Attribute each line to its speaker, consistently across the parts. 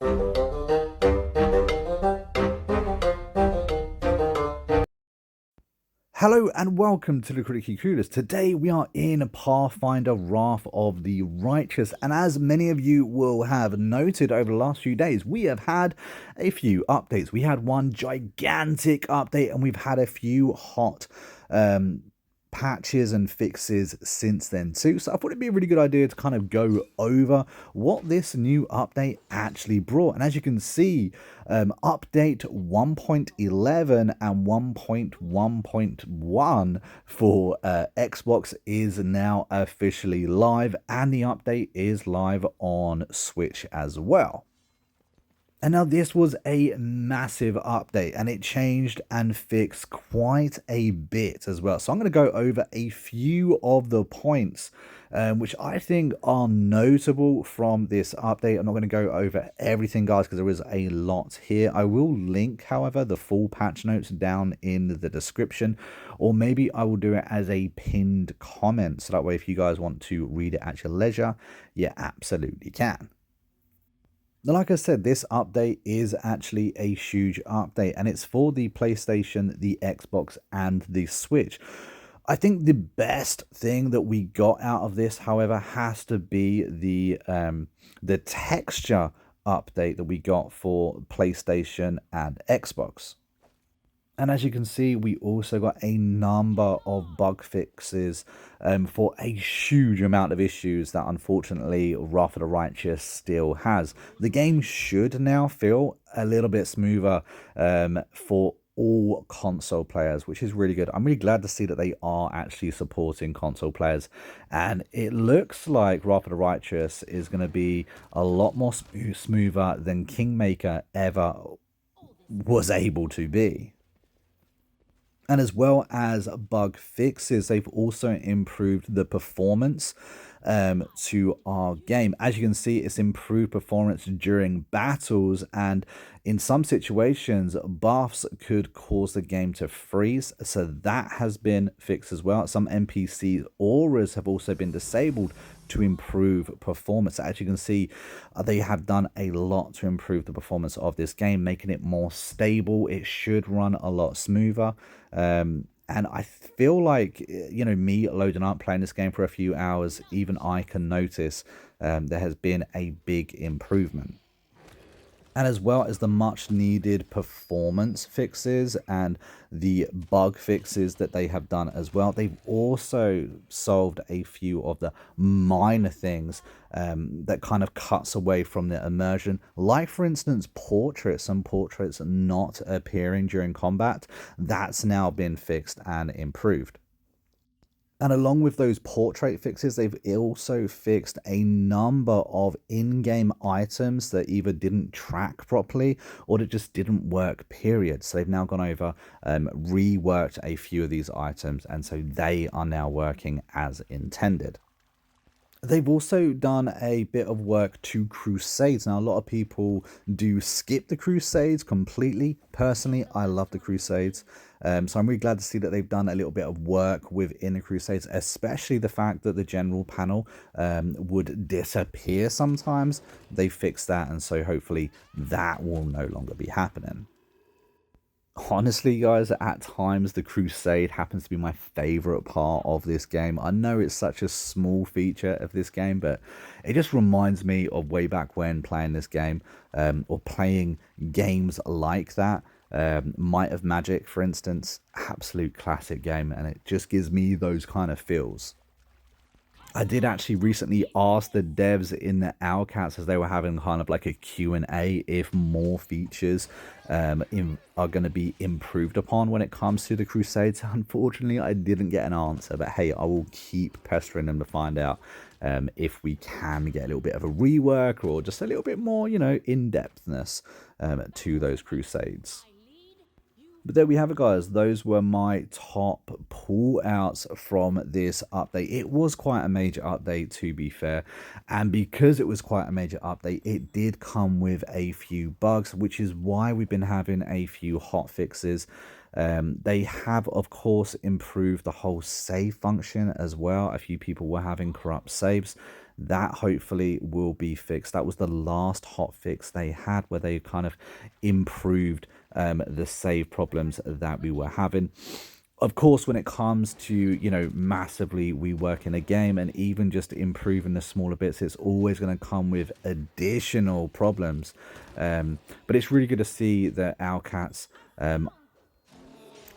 Speaker 1: Hello and welcome to the Critically Clueless. Today we are in Pathfinder Wrath of the Righteous, and as many of you will have noted over the last few days, we have had a few updates. We had one gigantic update and we've had a few hot patches and fixes since then too. So I thought it'd be a really good idea to kind of go over what this new update actually brought. And as you can see, update 1.11 and 1.1.1 for Xbox is now officially live, and the update is live on Switch as well. And now this was a massive update and it changed and fixed quite a bit as well. So I'm going to go over a few of the points which I think are notable from this update. I'm not going to go over everything, guys, because there is a lot here. I will link, however, the full patch notes down in the description, or maybe I will do it as a pinned comment. So that way, if you guys want to read it at your leisure, you absolutely can. Like I said, this update is actually a huge update, and it's for the PlayStation, the Xbox, and the Switch. I think the best thing that we got out of this, however, has to be the texture update that we got for PlayStation and Xbox. And as you can see, we also got a number of bug fixes for a huge amount of issues that unfortunately Wrath of the Righteous still has. The game should now feel a little bit smoother for all console players, which is really good. I'm really glad to see that they are actually supporting console players. And it looks like Wrath of the Righteous is going to be a lot more smoother than Kingmaker ever was able to be. And as well as bug fixes, they've also improved the performance to our game. As you can see, it's improved performance during battles, and in some situations, buffs could cause the game to freeze. So that has been fixed as well. Some NPC auras have also been disabled to improve performance. As you can see, they have done a lot to improve the performance of this game, making it more stable. It should run a lot smoother. And I feel like, you know, me loading up, playing this game for a few hours, even I can notice there has been a big improvement. And as well as the much needed performance fixes and the bug fixes that they have done as well, they've also solved a few of the minor things that kind of cuts away from the immersion, like for instance some portraits not appearing during combat. That's now been fixed and improved. And along with those portrait fixes, they've also fixed a number of in-game items that either didn't track properly or that just didn't work, period. So they've now gone over, reworked a few of these items, and so they are now working as intended. They've also done a bit of work to Crusades. Now, a lot of people do skip the Crusades completely. Personally, I love the Crusades. So I'm really glad to see that they've done a little bit of work within the Crusades, especially the fact that the general panel would disappear sometimes. They fixed that, and so hopefully that will no longer be happening. Honestly, guys, at times the Crusade happens to be my favorite part of this game. I know it's such a small feature of this game, but it just reminds me of way back when playing this game, or playing games like that. Might of Magic, for instance, absolute classic game, and it just gives me those kind of feels. I did actually recently ask the devs in the Owlcats, as they were having kind of like a Q&A, if more features are going to be improved upon when it comes to the Crusades. Unfortunately, I didn't get an answer, but hey, I will keep pestering them to find out if we can get a little bit of a rework or just a little bit more, you know, in-depthness to those Crusades. But there we have it, guys. Those were my top pull outs from this update. It was quite a major update, to be fair. And because it was quite a major update, it did come with a few bugs, which is why we've been having a few hot fixes. They have, of course, improved the whole save function as well. A few people were having corrupt saves. that hopefully will be fixed. That was the last hot fix they had, where they kind of improved the save problems that we were having. Of course, when it comes to, you know, massively reworking a game and even just improving the smaller bits, it's always going to come with additional problems. But it's really good to see that Owlcats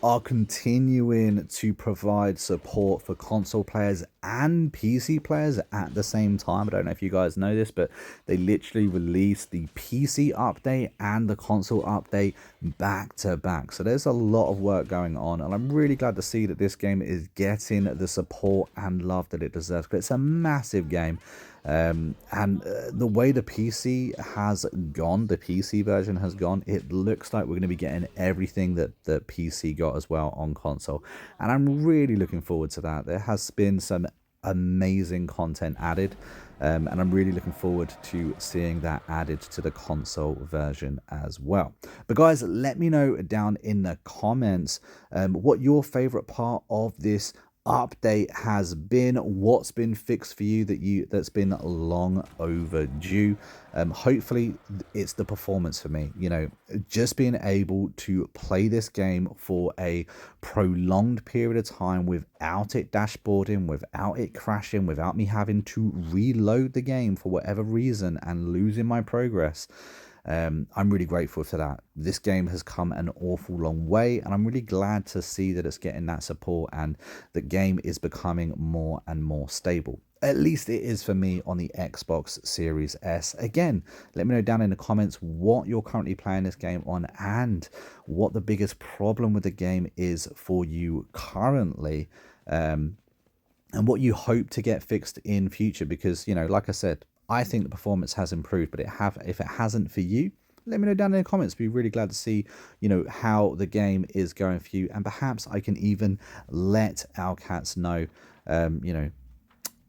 Speaker 1: are continuing to provide support for console players and PC players at the same time. I don't know if you guys know this, but they literally released the PC update and the console update back to back. So there's a lot of work going on, and I'm really glad to see that this game is getting the support and love that it deserves, because it's a massive game. The way the PC has gone, the PC version has gone, it looks like we're going to be getting everything that the PC got as well on console, and I'm really looking forward to that. There has been some amazing content added, and I'm really looking forward to seeing that added to the console version as well. But guys, let me know down in the comments what your favorite part of this update has been, what's been fixed for you that's been long overdue. Hopefully it's the performance for me, you know, just being able to play this game for a prolonged period of time without it dashboarding, without it crashing, without me having to reload the game for whatever reason and losing my progress. I'm really grateful for that. This game has come an awful long way, and I'm really glad to see that it's getting that support and the game is becoming more and more stable. At least it is for me on the Xbox Series S. Again, let me know down in the comments what you're currently playing this game on and what the biggest problem with the game is for you currently. And what you hope to get fixed in future, because, you know, like I said, I think the performance has improved, but if it hasn't for you, let me know down in the comments. Be really glad to see, you know, how the game is going for you, and perhaps I can even let Owlcats know, you know,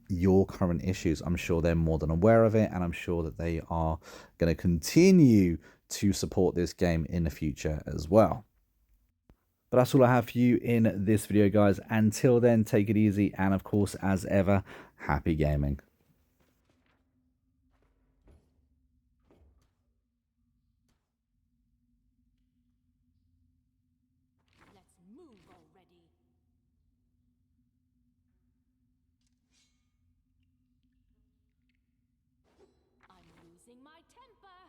Speaker 1: your current issues. I'm sure they're more than aware of it, and I'm sure that they are going to continue to support this game in the future as well. But that's all I have for you in this video, guys. Until then, take it easy, and of course, as ever, happy gaming.
Speaker 2: Let's move already. I'm losing my temper.